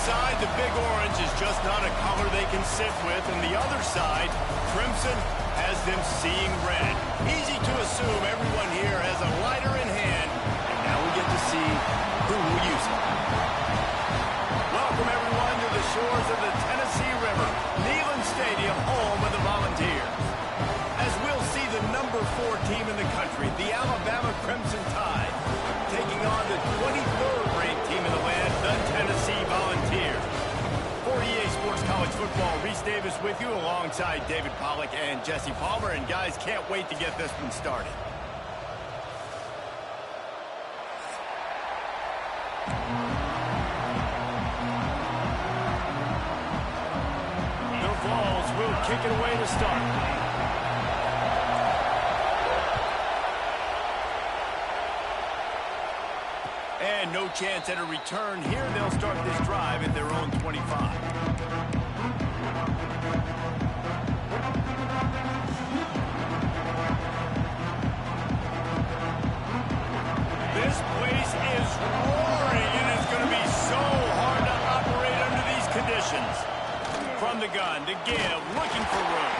side, the big orange is just not a color they can sit with, and the other side, crimson, has them seeing red. Easy to assume everyone here has a lighter in hand, and now we get to see who will use it. Welcome, everyone, to the shores of the Tennessee River, Neyland Stadium, home of the Volunteers. As we'll see the number 4 team in the country, the Alabama Crimson Tide, taking on the 23rd ranked team in the land, the Tennessee Volunteers. For EA Sports College Football, Reese Davis with you alongside David Pollack and Jesse Palmer. And guys, can't wait to get this one started. The Vols will kick it away to start. And no chance at a return here. They'll start this drive at their own 25. This place is roaring, and it's going to be so hard to operate under these conditions. From the gun to give, looking for room.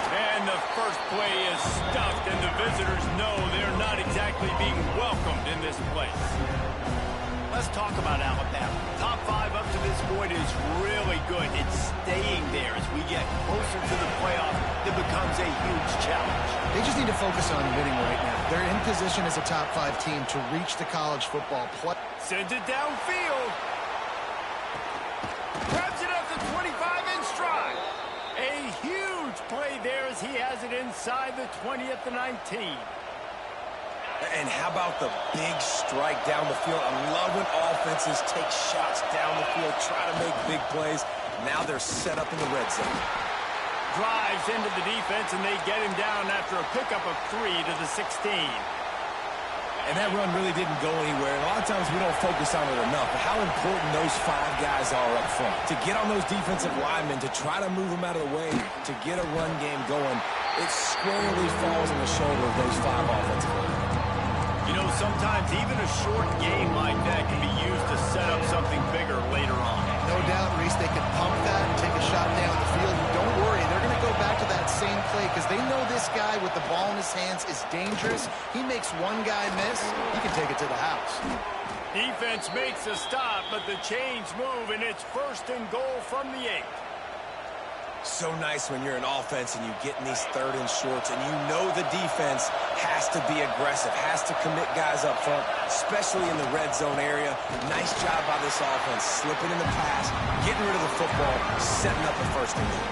And the first play is stuffed, and the visitors know they're not exactly being welcomed in this place. Let's talk about Alabama. Top 5 up to this point is really good. It's staying there as we get closer to the playoff. It becomes a huge challenge. They just need to focus on winning right now. They're in position as a top 5 team to reach the college football play. Sends it downfield. Grabs it at the 25 in stride. A huge play there as he has it inside the 20 at the 19. And how about the big strike down the field? I love when offenses take shots down the field, try to make big plays. Now they're set up in the red zone. Drives into the defense, and they get him down after a pickup of 3 to the 16. And that run really didn't go anywhere. And a lot of times we don't focus on it enough, but how important those 5 guys are up front. To get on those defensive linemen, to try to move them out of the way, to get a run game going, it squarely falls on the shoulder of those 5 offensive linemen. You know, sometimes even a short game like that can be used to set up something bigger later on. No doubt, Reese, they can pump that and take a shot down the field. And don't worry, they're going to go back to that same play because they know this guy with the ball in his hands is dangerous. He makes one guy miss, he can take it to the house. Defense makes a stop, but the chains move, and it's 1st and goal from the 8. So nice when you're an offense and you get in these 3rd and shorts and you know the defense has to be aggressive, has to commit guys up front, especially in the red zone area. Nice job by this offense, slipping in the pass, getting rid of the football, setting up the 1st and goal.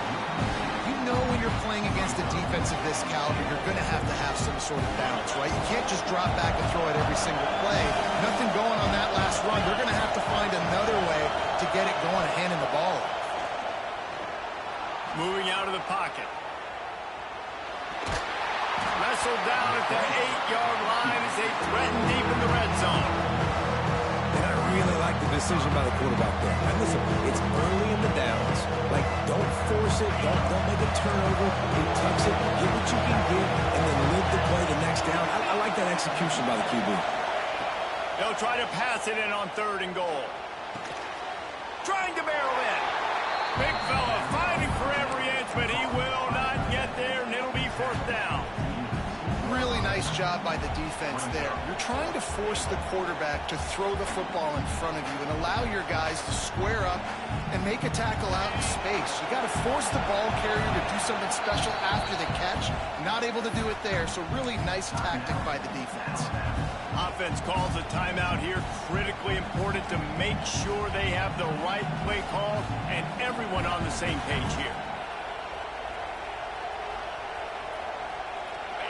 You know when you're playing against a defense of this caliber, you're going to have some sort of balance, right? You can't just drop back and throw it every single play. Nothing going on that last run. They're going to have to find another way to get it going and handing the ball off. Moving out of the pocket. Wrestled down at the 8-yard line as they threaten deep in the red zone. And I really like the decision by the quarterback there. And listen, it's early in the downs. Like, don't force it. Don't make a turnover. He tucks it, get what you can get, and then live the play the next down. I like that execution by the QB. They'll try to pass it in on 3rd and goal. Trying to barrel in. Big fella fighting for every inch, but he will not get there, and it'll be 4th down. Really nice job by the defense there. You're trying to force the quarterback to throw the football in front of you and allow your guys to square up and make a tackle out in space. You got to force the ball carrier to do something special after the catch. Not able to do it there, so really nice tactic by the defense. Offense calls a timeout here. Critically important to make sure they have the right play call and everyone on the same page here.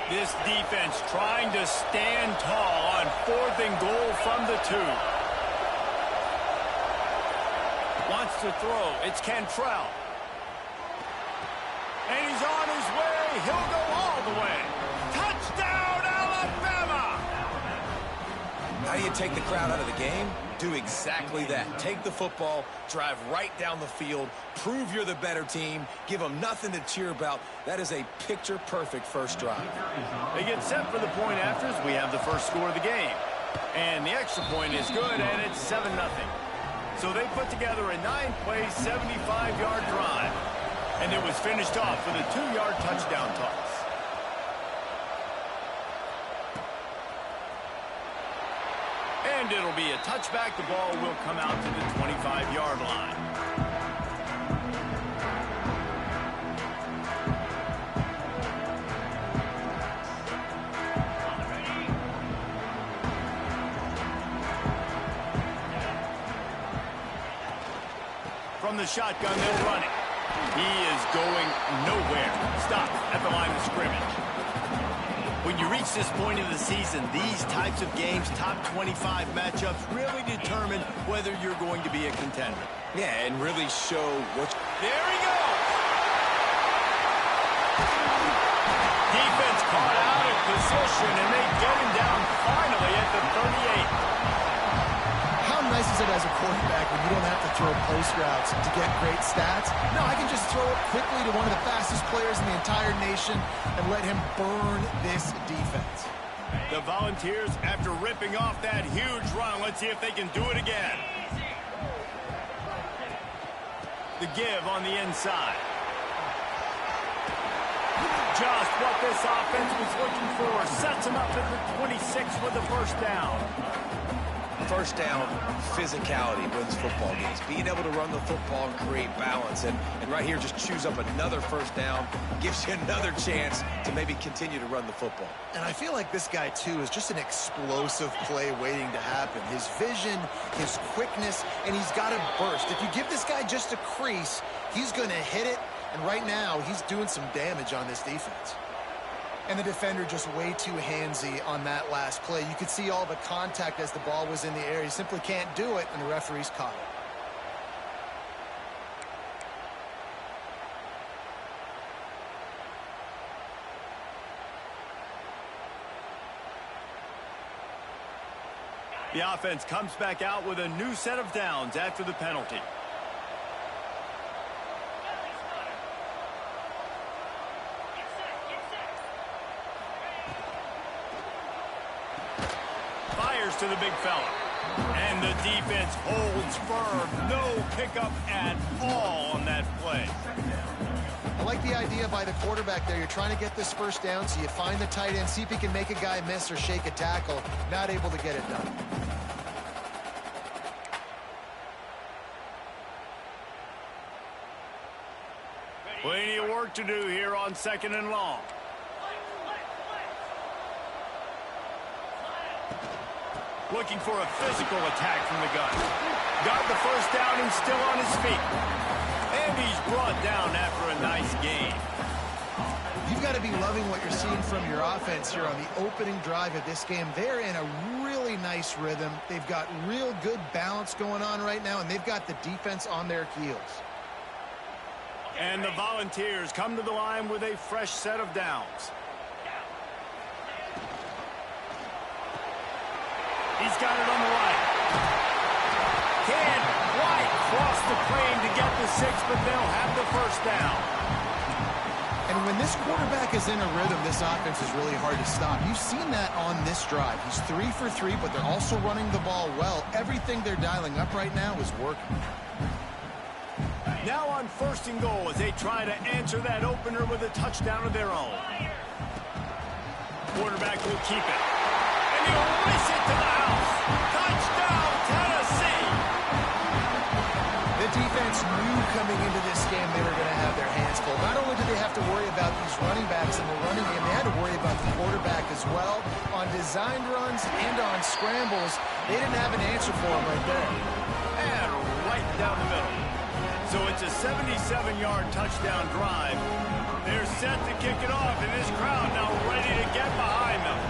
This defense trying to stand tall on 4th and goal from the 2. Wants to throw. It's Cantrell. And he's on his way. He'll go all the way. Touchdown, Alabama! How do you take the crowd out of the game? Do exactly that. Take the football, drive right down the field, prove you're the better team, give them nothing to cheer about. That is a picture-perfect first drive. They get set for the point after as we have the first score of the game. And the extra point is good, and it's 7-0. So they put together a 9-play, 75-yard drive. And it was finished off with a 2-yard touchdown toss. And it'll be a touchback. The ball will come out to the 25-yard line. From the shotgun, they'll run it. He is going nowhere. Stop at the line of scrimmage. When you reach this point of the season, these types of games, top 25 matchups, really determine whether you're going to be a contender. Yeah, and really show what... There he goes! Defense caught out of position, and they get him down finally at the 38. How nice is it as a quarterback when you don't have to throw post routes to get great stats? No, I can just throw it quickly to one of the fastest players in the entire nation and let him burn this defense. The Volunteers, after ripping off that huge run, let's see if they can do it again. The give on the inside. Just what this offense was looking for. Sets him up at the 26 with the first down. First down, physicality wins football games. Being able to run the football and create balance. And right here, just choose up another first down. Gives you another chance to maybe continue to run the football. And I feel like this guy, too, is just an explosive play waiting to happen. His vision, his quickness, and he's got a burst. If you give this guy just a crease, he's going to hit it. And right now, he's doing some damage on this defense. And the defender just way too handsy on that last play. You could see all the contact as the ball was in the air. He simply can't do it, and the referee's caught it. The offense comes back out with a new set of downs after the penalty. To the big fella. And the defense holds firm. No pickup at all on that play. I like the idea by the quarterback there. You're trying to get this first down, so you find the tight end, see if he can make a guy miss or shake a tackle. Not able to get it done. Plenty of work to do here on 2nd and long. Looking for a physical attack from the gun. Got the first down and still on his feet. And he's brought down after a nice game. You've got to be loving what you're seeing from your offense here on the opening drive of this game. They're in a really nice rhythm. They've got real good balance going on right now, and they've got the defense on their heels. And the Volunteers come to the line with a fresh set of downs. He's got it on the right. Can't quite cross the plane to get the 6, but they'll have the first down. And when this quarterback is in a rhythm, this offense is really hard to stop. You've seen that on this drive. He's 3 for 3, but they're also running the ball well. Everything they're dialing up right now is working. Now on 1st and goal as they try to answer that opener with a touchdown of their own. Quarterback will keep it. And he'll race it to the house. Touchdown, Tennessee! The defense knew coming into this game they were going to have their hands full. Not only did they have to worry about these running backs in the running game, they had to worry about the quarterback as well. On designed runs and on scrambles, they didn't have an answer for him right there. And right down the middle. So it's a 77-yard touchdown drive. They're set to kick it off, and this crowd now ready to get behind them.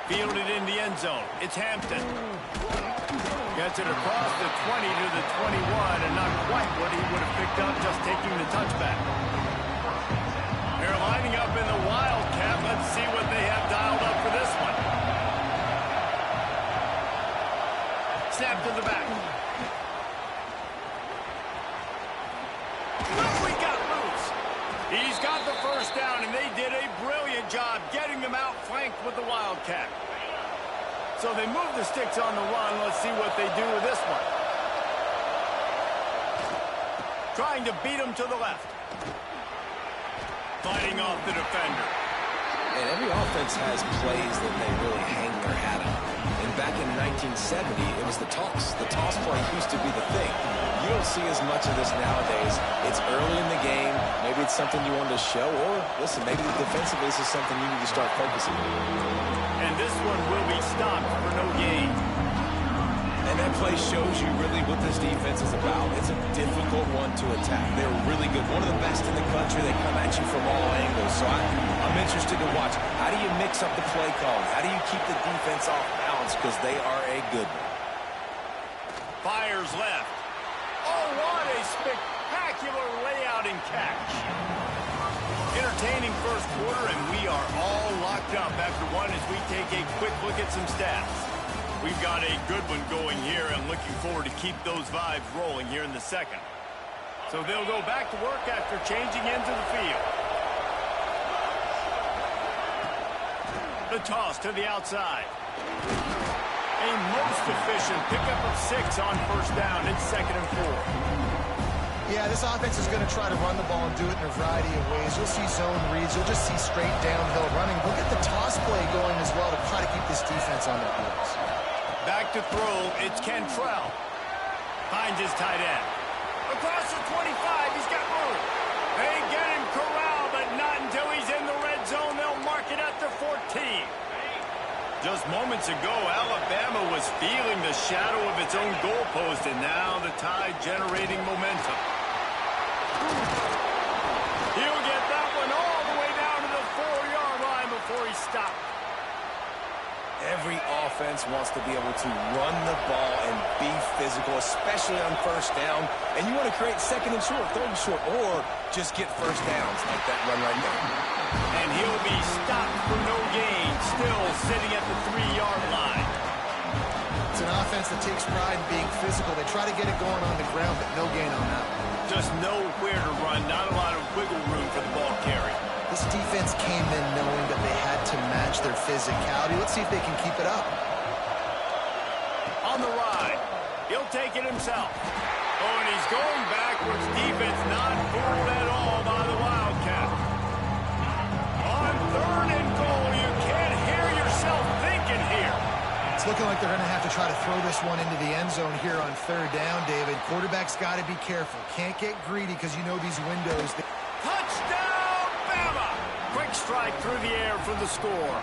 Fielded in the end zone. It's Hampton. Gets it across the 20 to the 21, and not quite what he would have picked up just taking the touchback. They're lining up in the Wildcat. Let's see what they have dialed up for this one. Snap to the back. Quickly got loose. He's got the first down, and they did a brilliant job getting them out flanking attack. So they move the sticks on the run. Let's see what they do with this one. Trying to beat him to the left. Fighting off the defender. And every offense has plays that they really hang their hat on. And back in 1970, it was the toss. The toss play used to be the thing. You don't see as much of this nowadays. It's early in the game. Maybe it's something you wanted to show. Or, listen, maybe defensively this is something you need to start focusing on. And this one will be stopped for no gain. And that play shows you really what this defense is about. It's a difficult one to attack. They're really good. One of the best in the country. They come at you from all angles. So I'm interested to watch. How do you mix up the play calling? How do you keep the defense off balance? Because they are a good one. Fires left. Oh, what a spectacular layout and catch. Entertaining first quarter, and we are all locked up after one as we take a quick look at some stats. We've got a good one going here, and looking forward to keep those vibes rolling here in the second. So they'll go back to work after changing into the field. The toss to the outside. A most efficient pickup of 6 on first down. It's 2nd and 4. Yeah, this offense is going to try to run the ball and do it in a variety of ways. You'll see zone reads. You'll just see straight downhill running. We'll get the toss play going as well to try to keep this defense on their heels. Back to throw. It's Cantrell. Finds his tight end. Across the 25. He's got room. They get him corralled, but not until he's in the red zone. They'll mark it at the 14. Just moments ago, Alabama was feeling the shadow of its own goalpost, and now the Tide generating momentum. He'll get that one all the way down to the 4-yard line before he stopped. Every offense wants to be able to run the ball and be physical, especially on first down. And you want to create 2nd and short, 3rd and short, or just get first downs like that run right there. And he'll be stopped for no gain, still sitting at the 3-yard line. It's an offense that takes pride in being physical. They try to get it going on the ground, but no gain on that one. Just nowhere to run, not a lot of wiggle room for the ball carry. This defense came in knowing that they had to match their physicality. Let's see if they can keep it up. On the ride, he'll take it himself. Oh, and he's going backwards. Defense not fooled at all by the Wildcat. On 3rd and goal, you can't hear yourself thinking here. It's looking like they're going to have to try to throw this one into the end zone here on 3rd down, David. Quarterback's got to be careful. Can't get greedy because you know these windows. Touchdown, Bama! Quick strike through the air for the score.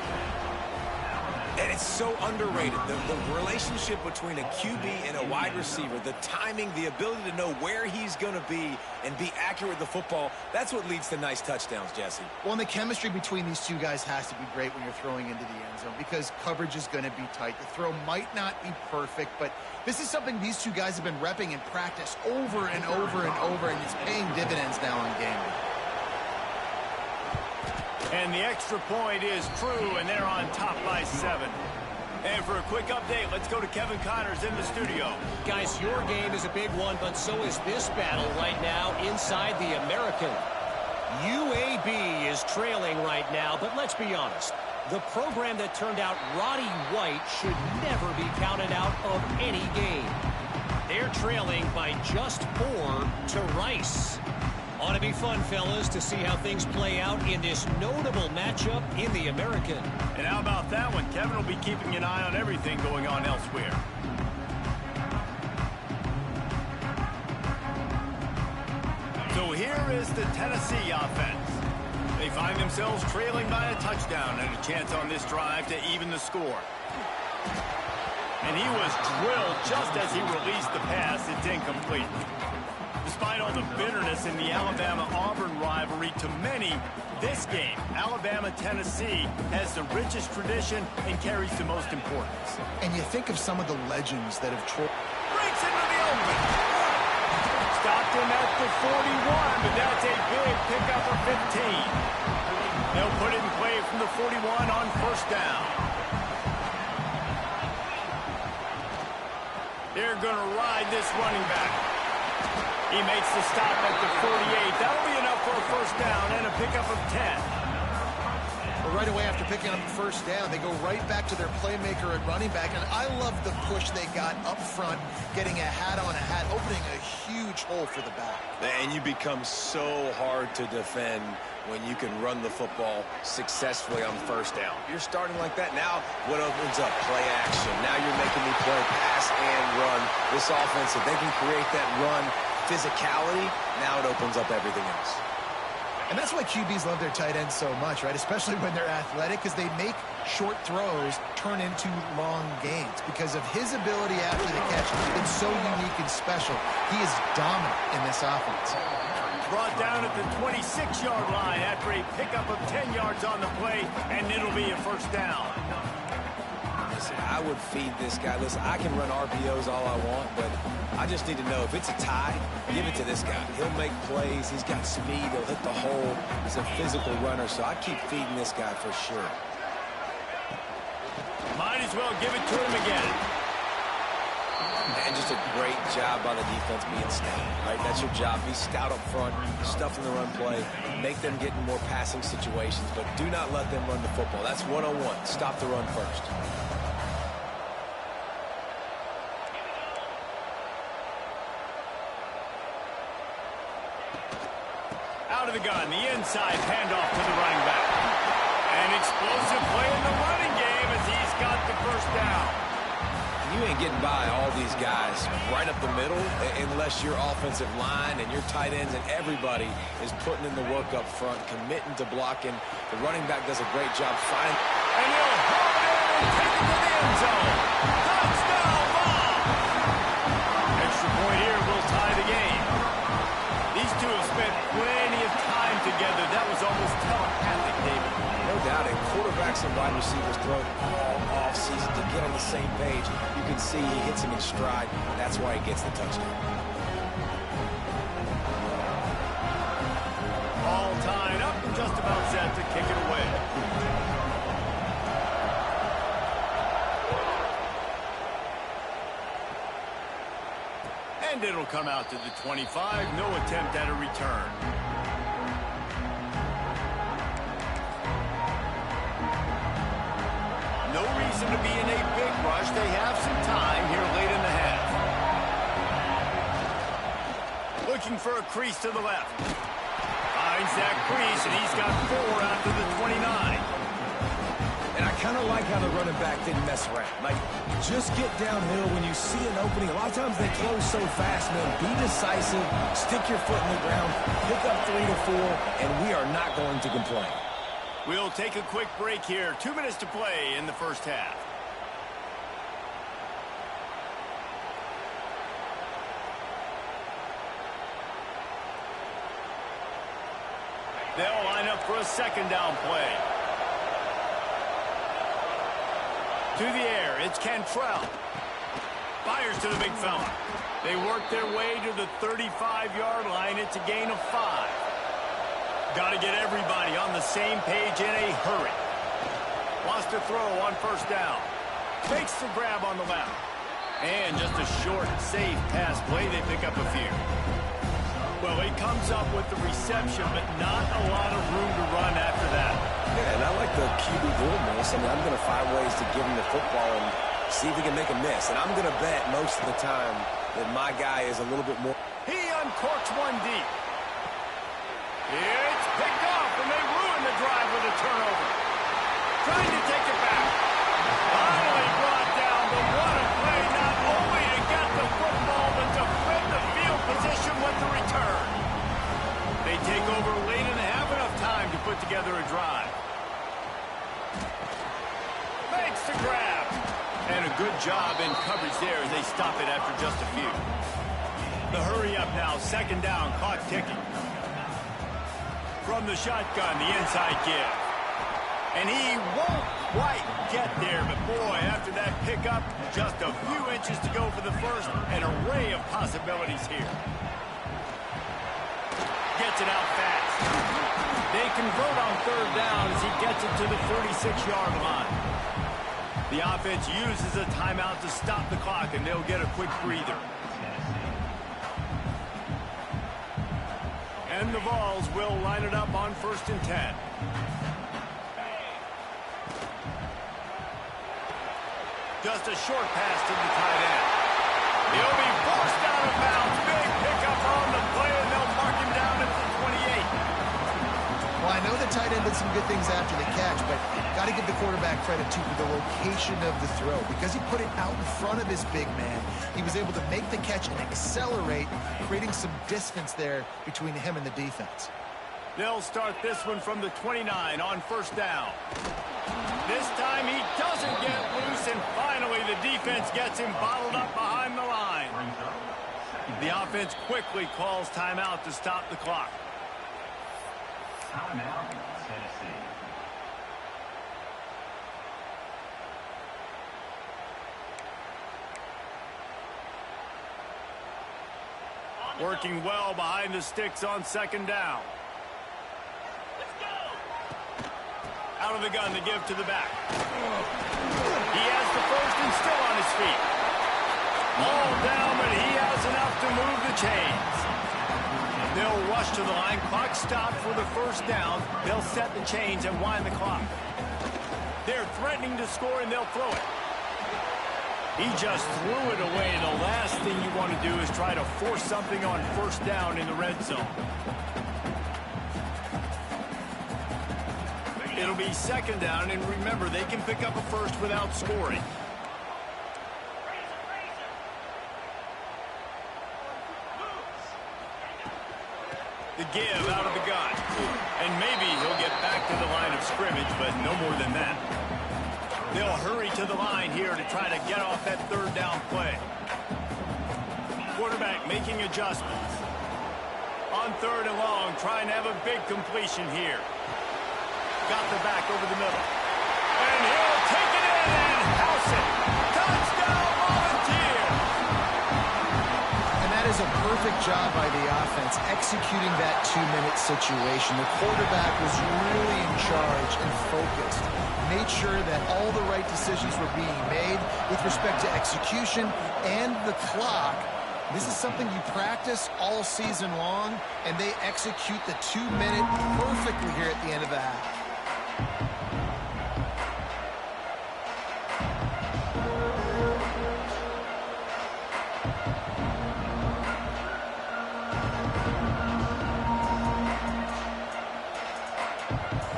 And it's so underrated. The relationship between a QB and a wide receiver, the timing, the ability to know where he's going to be and be accurate with the football, that's what leads to nice touchdowns, Jesse. Well, and the chemistry between these two guys has to be great when you're throwing into the end zone because coverage is going to be tight. The throw might not be perfect, but this is something these two guys have been repping in practice over and over and over, and it's paying dividends now on game day. And the extra point is true, and they're on top by 7. And for a quick update, let's go to Kevin Connors in the studio. Guys, your game is a big one, but so is this battle right now inside the American. UAB is trailing right now, but let's be honest. The program that turned out Roddy White should never be counted out of any game. They're trailing by just 4 to Rice. Ought to be fun, fellas, to see how things play out in this notable matchup in the American. And how about that one? Kevin will be keeping an eye on everything going on elsewhere. So here is the Tennessee offense. They find themselves trailing by a touchdown and a chance on this drive to even the score. And he was drilled just as he released the pass. It's incomplete. Despite all the bitterness in the Alabama-Auburn rivalry, to many, this game, Alabama-Tennessee, has the richest tradition and carries the most importance. And you think of some of the legends that have Breaks into the open. Stopped him at the 41, but that's a big pickup of 15. They'll put it in play from the 41 on first down. They're going to ride this running back. He makes the stop at the 48. That'll be enough for a first down and a pickup of 10. But right away after picking up the first down, they go right back to their playmaker at running back. And I love the push they got up front, getting a hat on a hat, opening a huge hole for the back. And you become so hard to defend when you can run the football successfully on first down. You're starting like that. Now what opens up? Play action. Now you're making me play pass and run. This offense, if they can create that run physicality, now it opens up everything else. And that's why QBs love their tight ends so much, right? Especially when they're athletic, because they make short throws turn into long gains. Because of his ability after the catch, it's so unique and special. He is dominant in this offense. Brought down at the 26-yard line after a pickup of 10 yards on the play, and it'll be a first down. Listen, I would feed this guy. Listen, I can run RPOs all I want, but I just need to know if it's a tie, give it to this guy. He'll make plays. He's got speed. He'll hit the hole. He's a physical runner, so I keep feeding this guy for sure. Might as well give it to him again. And just a great job by the defense being stout, right? That's your job. Be stout up front, stuff in the run play, make them get in more passing situations, but do not let them run the football. That's one-on-one. Stop the run first. Out of the gun, the inside handoff to the running back. An explosive play in the running game as he's got the first down. You ain't getting by all these guys right up the middle unless your offensive line and your tight ends and everybody is putting in the work up front, committing to blocking. The running back does a great job finding. And he'll haul it in and take it to the end zone. Touchdown ball! Extra point here will tie the game. These two have spent plenty of time together. That was almost telepathic, David. No doubt, and quarterbacks and wide receivers throw all off-season to get on the same page. You can see he hits him in stride. That's why he gets the touchdown. All tied up and just about set to kick it away. And it'll come out to the 25. No attempt at a return. No reason to be in a big rush. They have some time here late in the half. Looking for a crease to the left. Finds that crease, and he's got 4 out to the 29. And I kind of like how the running back didn't mess around. Like, just get downhill when you see an opening. A lot of times they close so fast, man. Be decisive, stick your foot in the ground, pick up 3 to 4, and we are not going to complain. We'll take a quick break here. 2 minutes to play in the first half. They'll line up for a second down play. To the air, it's Cantrell. Fires to the big fella. They work their way to the 35-yard line. It's a gain of 5. Got to get everybody on the same page in a hurry. Wants to throw on first down. Fakes the grab on the left. And just a short, safe pass play. They pick up a few. Well, he comes up with the reception, but not a lot of room to run after that. Yeah, and I like the QB doing this. I mean, I'm going to find ways to give him the football and see if he can make a miss. And I'm going to bet most of the time that my guy is a little bit more. He uncorks one deep. It's picked off, and they ruin the drive with a turnover. Trying to take it back. Finally brought down, but what a play, not only to get the football, but to flip the field position with the return. They take over late in the half, enough time to put together a drive. Makes the grab. And a good job in coverage there as they stop it after just a few. The hurry up now, second down, clock ticking. From the shotgun, the inside give. And he won't quite get there, but boy, after that pickup, just a few inches to go for the first. An array of possibilities here. Gets it out fast. They convert on third down as he gets it to the 36-yard line. The offense uses a timeout to stop the clock, and they'll get a quick breather. And the Vols will line it up on 1st and 10. Just a short pass to the tight end. He'll be forced out of bounds. Big pickup on the play, and they'll mark him down at the 28. Well, I know the tight end did some good things after the catch, but got to give the quarterback credit, too, for the location of the throw. Because he put it out in front of his big man, he was able to make the catch and accelerate, creating some distance there between him and the defense. They'll start this one from the 29 on first down. This time he doesn't get loose, and finally the defense gets him bottled up behind the line. The offense quickly calls timeout to stop the clock. Timeout, Tennessee. Working well behind the sticks on second down. Out of the gun to give to the back. He has the first and still on his feet. All down, but he has enough to move the chains. They'll rush to the line. Clock stopped for the first down. They'll set the chains and wind the clock. They're threatening to score, and they'll throw it. He just threw it away. The last thing you want to do is try to force something on first down in the red zone. It'll be second down, and remember, they can pick up a first without scoring. The give out of the gun. And maybe he'll get back to the line of scrimmage, but no more than that. They'll hurry to the line here to try to get off that third down play. Quarterback making adjustments. On third and long, trying to have a big completion here. Got the back over the middle. And he'll take it in and house it. Touchdown, Volunteer! And that is a perfect job by the offense, executing that 2-minute situation. The quarterback was really in charge and focused. Made sure that all the right decisions were being made with respect to execution and the clock. This is something you practice all season long, and they execute the 2-minute perfectly here at the end of the half.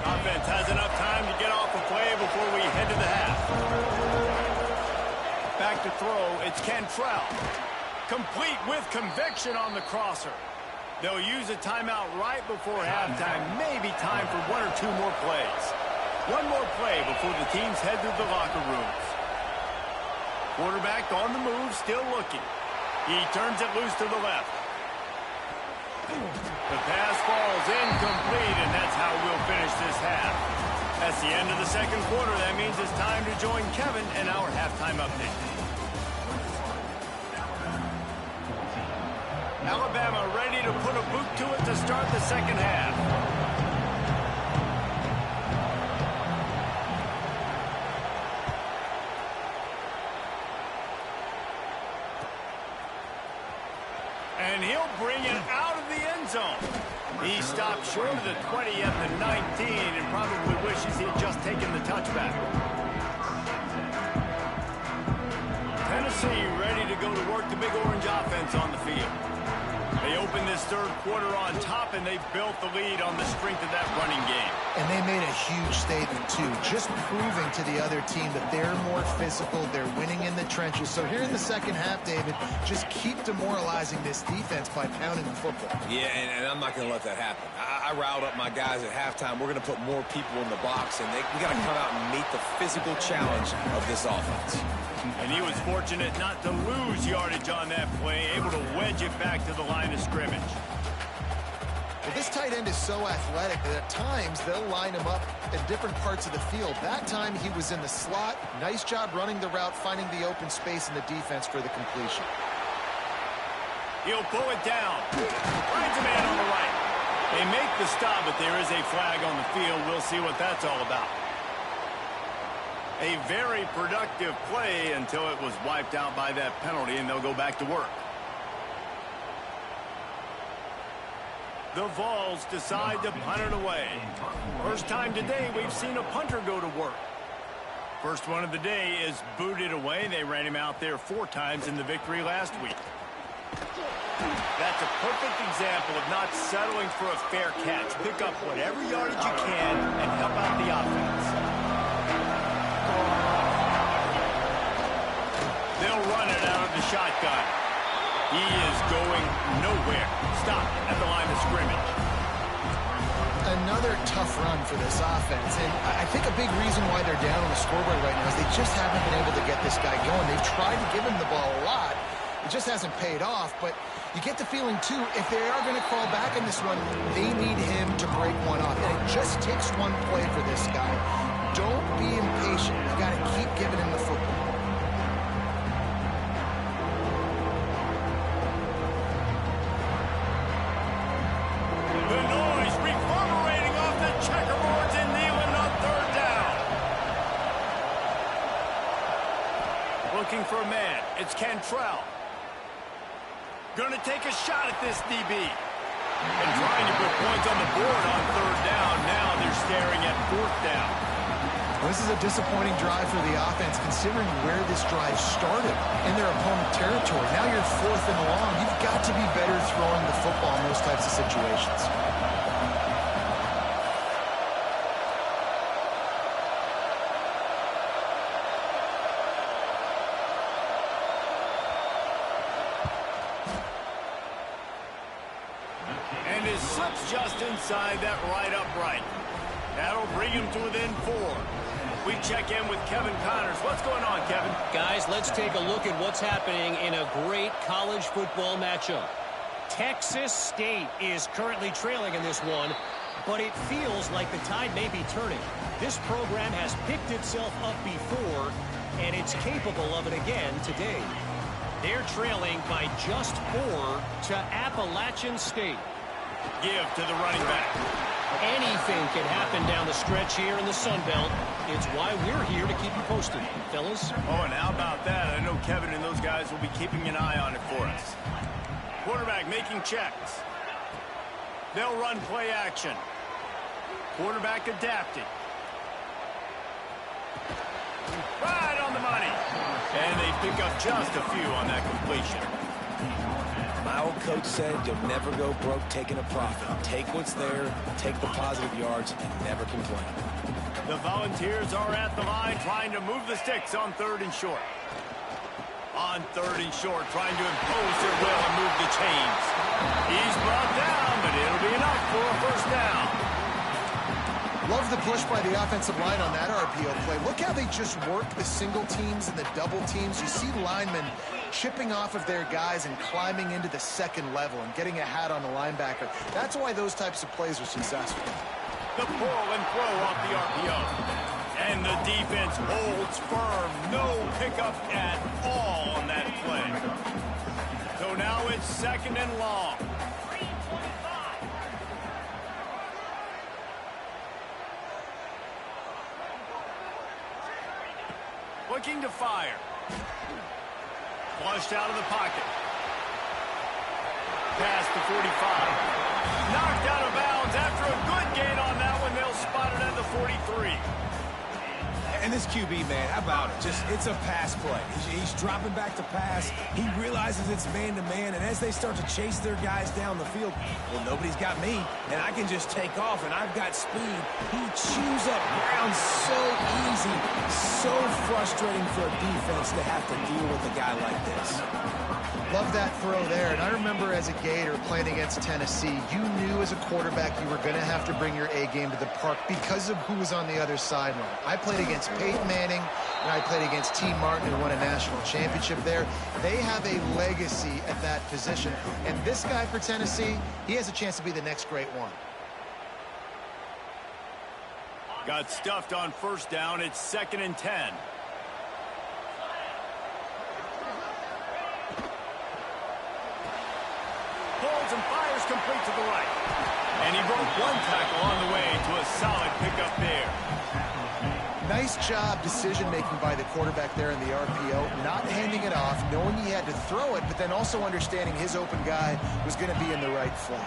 Offense has enough time to get off the play before we head to the half. Back to throw, it's Cantrell. Complete with conviction on the crosser. They'll use a timeout right before halftime. Maybe time for one or two more plays. One more play before the teams head to the locker rooms. Quarterback on the move, still looking. He turns it loose to the left. The pass falls incomplete, and that's how we'll finish this half. That's the end of the second quarter. That means it's time to join Kevin in our halftime update. Alabama ready to put a boot to it to start the second half. And he'll bring it out of the end zone. He stopped short of the 20 at the 19 and probably wishes he had just taken the touchback. Tennessee ready to go to work the Big Orange offense on the field. They open this third quarter on top, and they've built the lead on the strength of that running game. And they made a huge statement, too, just proving to the other team that they're more physical, they're winning in the trenches. So here in the second half, David, just keep demoralizing this defense by pounding the football. Yeah, and I'm not going to let that happen. I riled up my guys at halftime. We're going to put more people in the box, and we got to come out and meet the physical challenge of this offense. And he was fortunate not to lose yardage on that play, able to wedge it back to the line of scrimmage. Well, this tight end is so athletic that at times they'll line him up in different parts of the field. That time he was in the slot. Nice job running the route, finding the open space in the defense for the completion. He'll pull it down. Finds a man on the right. They make the stop, but there is a flag on the field. We'll see what that's all about. A very productive play until it was wiped out by that penalty, and they'll go back to work. The Vols decide to punt it away. First time today we've seen a punter go to work. First one of the day is booted away. They ran him out there 4 times in the victory last week. That's a perfect example of not settling for a fair catch. Pick up whatever yardage you can and help out the offense. They'll run it out of the shotgun. He is going nowhere. Stop at the line of scrimmage. Another tough run for this offense, and I think a big reason why they're down on the scoreboard right now is they just haven't been able to get this guy going. They've tried to give him the ball a lot. It just hasn't paid off, but you get the feeling, too, if they are going to crawl back in this one, they need him to break one off. And it just takes one play for this guy. Don't be impatient. You got to keep giving him the football. The noise reverberating off the checkerboards in Neyland on 3rd down. Looking for a man. It's Cantrell. Going to take a shot at this DB. And trying to put points on the board on 3rd down. Now they're staring at 4th down. This is a disappointing drive for the offense, considering where this drive started in their opponent territory. Now you're 4th and long. You've got to be better throwing the football in those types of situations. And his slip's just inside that right upright. That'll bring him to within 4. We check in with Kevin Connors. What's going on, Kevin? Guys, let's take a look at what's happening in a great college football matchup. Texas State is currently trailing in this one, but it feels like the tide may be turning. This program has picked itself up before, and it's capable of it again today. They're trailing by just 4 to Appalachian State. Give to the running back. Anything can happen down the stretch here in the Sun Belt. It's why we're here to keep you posted, fellas. Oh, and how about that? I know Kevin and those guys will be keeping an eye on it for us. Quarterback making checks. They'll run play action. Quarterback adapted. Right on the money. And they pick up just a few on that completion. My old coach said you'll never go broke taking a profit. Take what's there, take the positive yards, and never complain. The Volunteers are at the line trying to move the sticks on 3rd and short. On 3rd and short, trying to impose their will and move the chains. He's brought down, but it'll be enough for a 1st down. Love the push by the offensive line on that RPO play. Look how they just work the single teams and the double teams. You see linemen chipping off of their guys and climbing into the 2nd level and getting a hat on the linebacker. That's why those types of plays are successful. The pull and throw off the RPO. And the defense holds firm. No pickup at all on that play. So now it's 2nd and long. Looking to fire. Flushed out of the pocket. Past the 45. Knocked out of bounds after a good gain on that one. They'll spot it at the 43. And this QB, man, how about it? It's a pass play. He's dropping back to pass. He realizes it's man-to-man, and as they start to chase their guys down the field, well, nobody's got me, and I can just take off, and I've got speed. He chews up ground so easy. So frustrating for a defense to have to deal with a guy like this. Love that throw there. And I remember as a Gator playing against Tennessee, you knew as a quarterback you were going to have to bring your A game to the park because of who was on the other sideline. I played against Peyton Manning, and I played against T. Martin, who won a national championship there. They have a legacy at that position. And this guy for Tennessee, he has a chance to be the next great one. Got stuffed on 1st down. It's 2nd and 10. Pulls and fires complete to the right. And he broke one tackle on the way to a solid pickup there. Nice job decision-making by the quarterback there in the RPO, not handing it off, knowing he had to throw it, but then also understanding his open guy was going to be in the right flat.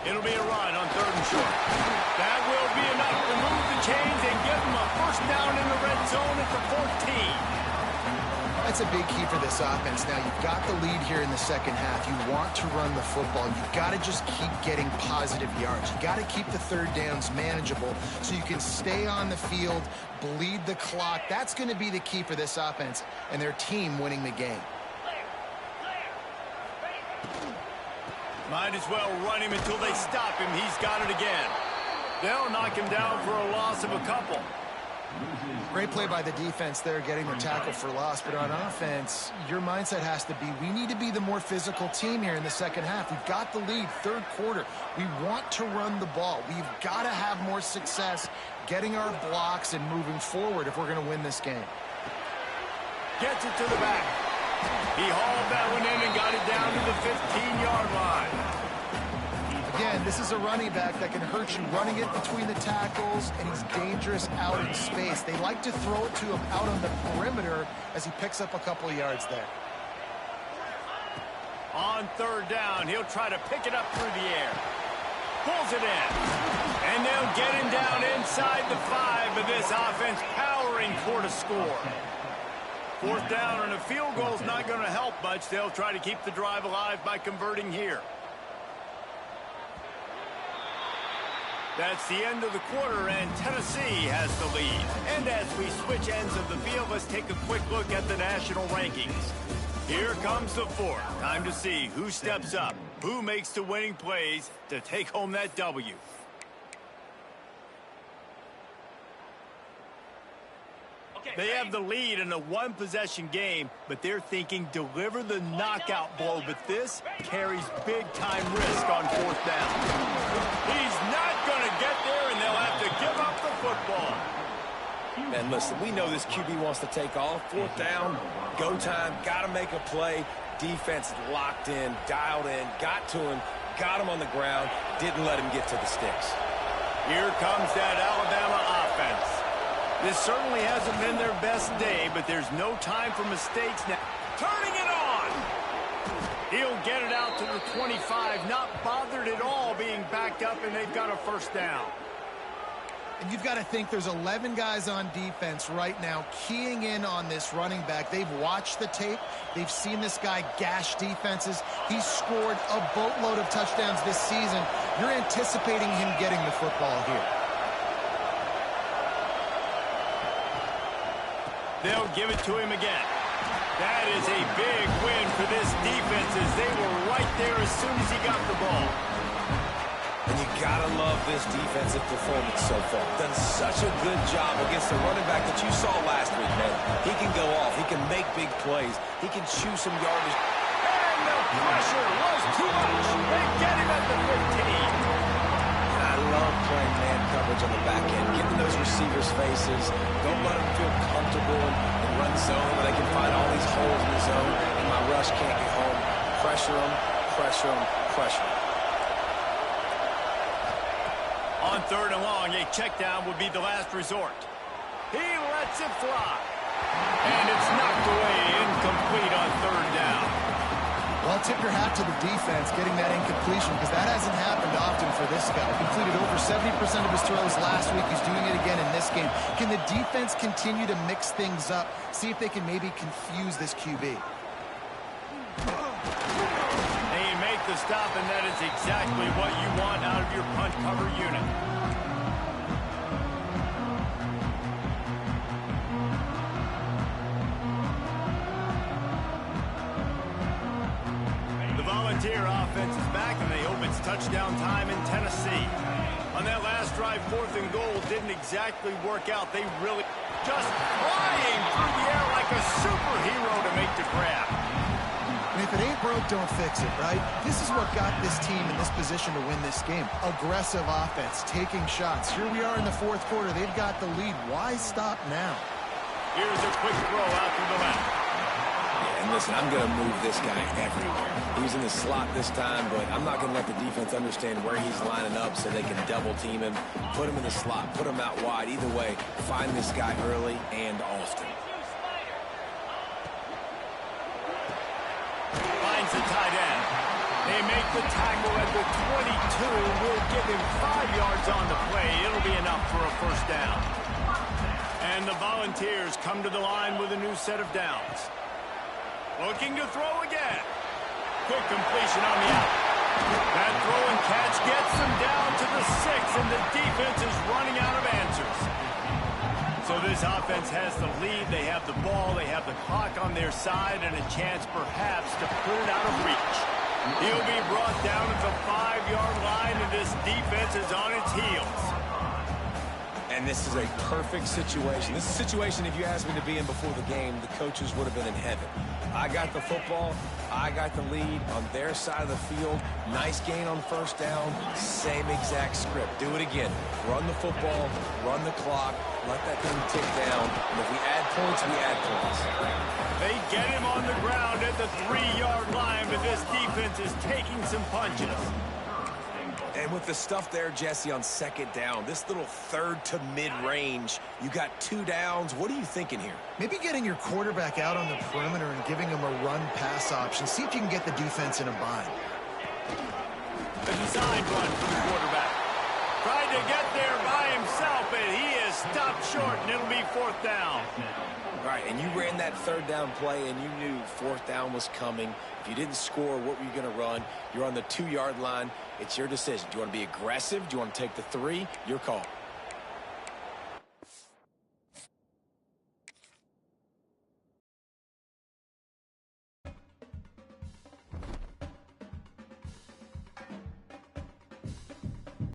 It'll be a run on 3rd and short. That will be enough to move the chains and give them a 1st down in the red zone at the 14. That's a big key for this offense. Now, you've got the lead here in the second half. You want to run the football. You've got to just keep getting positive yards. You've got to keep the third downs manageable so you can stay on the field, bleed the clock. That's going to be the key for this offense and their team winning the game. Might as well run him until they stop him. He's got it again. They'll knock him down for a loss of a couple. Great play by the defense there, getting the tackle for loss. But on offense, your mindset has to be, we need to be the more physical team here in the second half. We've got the lead, third quarter. We want to run the ball. We've got to have more success getting our blocks and moving forward if we're going to win this game. Gets it to the back. He hauled that one in and got it down to the 15-yard line. Again, this is a running back that can hurt you running it between the tackles, and he's dangerous out in space. They like to throw it to him out on the perimeter as he picks up a couple of yards there. On third down, he'll try to pick it up through the air. Pulls it in. And they'll get him down inside the 5, but this offense powering toward a score. Fourth down and a field goal is not going to help much. They'll try to keep the drive alive by converting here. That's the end of the quarter, and Tennessee has the lead. And as we switch ends of the field, let's take a quick look at the national rankings. Here comes the fourth. Time to see who steps up, who makes the winning plays to take home that W. They have the lead in a one-possession game, but they're thinking deliver the knockout blow, but this carries big-time risk on fourth down. He's not going to get there, and they'll have to give up the football. Man, listen, we know this QB wants to take off. Fourth down, go time, got to make a play. Defense locked in, dialed in, got to him, got him on the ground, didn't let him get to the sticks. Here comes that Alabama offense. This certainly hasn't been their best day, but there's no time for mistakes now. Turning it on! He'll get it out to the 25, not bothered at all being backed up, and they've got a first down. And you've got to think there's 11 guys on defense right now keying in on this running back. They've watched the tape. They've seen this guy gash defenses. He's scored a boatload of touchdowns this season. You're anticipating him getting the football here. They'll give it to him again. That is a big win for this defense as they were right there as soon as he got the ball. And you gotta love this defensive performance so far. Done such a good job against the running back that you saw last week, man. He can go off. He can make big plays. He can chew some yardage. And the pressure was too much. They get him at the 15. I love playing man coverage on the back end, getting those receivers' faces. Don't let them feel comfortable and run zone where they can find all these holes in the zone and my rush can't get home. Pressure them, pressure them, pressure them. On third and long, a check down would be the last resort. He lets it fly. And it's knocked away, incomplete on third down. Well, tip your hat to the defense getting that incompletion because that hasn't happened often for this guy. Completed over 70% of his throws last week. He's doing it again in this game. Can the defense continue to mix things up? See if they can maybe confuse this QB. They make the stop, and that is exactly what you want out of your punt cover unit. Volunteer offense is back, and they hope it's touchdown time in Tennessee. On that last drive, fourth and goal didn't exactly work out. They really just flying through the air like a superhero to make the grab. And if it ain't broke, don't fix it, right? This is what got this team in this position to win this game. Aggressive offense, taking shots. Here we are in the fourth quarter. They've got the lead. Why stop now? Here's a quick throw out to the left. And listen, I'm going to move this guy everywhere. He was in the slot this time, but I'm not going to let the defense understand where he's lining up so they can double team him, put him in the slot, put him out wide. Either way, find this guy early and often. Finds the tight end. They make the tackle at the 22. We'll give him 5 yards on the play. It'll be enough for a first down. And the Volunteers come to the line with a new set of downs. Looking to throw again. Quick completion on the out. That throw and catch gets them down to the 6, and the defense is running out of answers. So this offense has the lead. They have the ball. They have the clock on their side and a chance perhaps to put it out of reach. He'll be brought down at the 5-yard line, and this defense is on its heels. And this is a perfect situation. This is a situation, if you asked me to be in before the game, the coaches would have been in heaven. I got the football. I got the lead on their side of the field. Nice gain on first down. Same exact script. Do it again. Run the football. Run the clock. Let that thing tick down. And if we add points, we add points. They get him on the ground at the 3-yard line, but this defense is taking some punches. And with the stuff there, Jesse, on second down, this little third to mid-range, you got 2 downs. What are you thinking here? Maybe getting your quarterback out on the perimeter and giving him a run-pass option. See if you can get the defense in a bind. A design run for the quarterback. Tried to get there by himself, and he is stopped short, and it'll be 4th down. All right, and you ran that 3rd down play, and you knew 4th down was coming. If you didn't score, what were you going to run? You're on the 2-yard line. It's your decision. Do you want to be aggressive? Do you want to take the 3? Your call.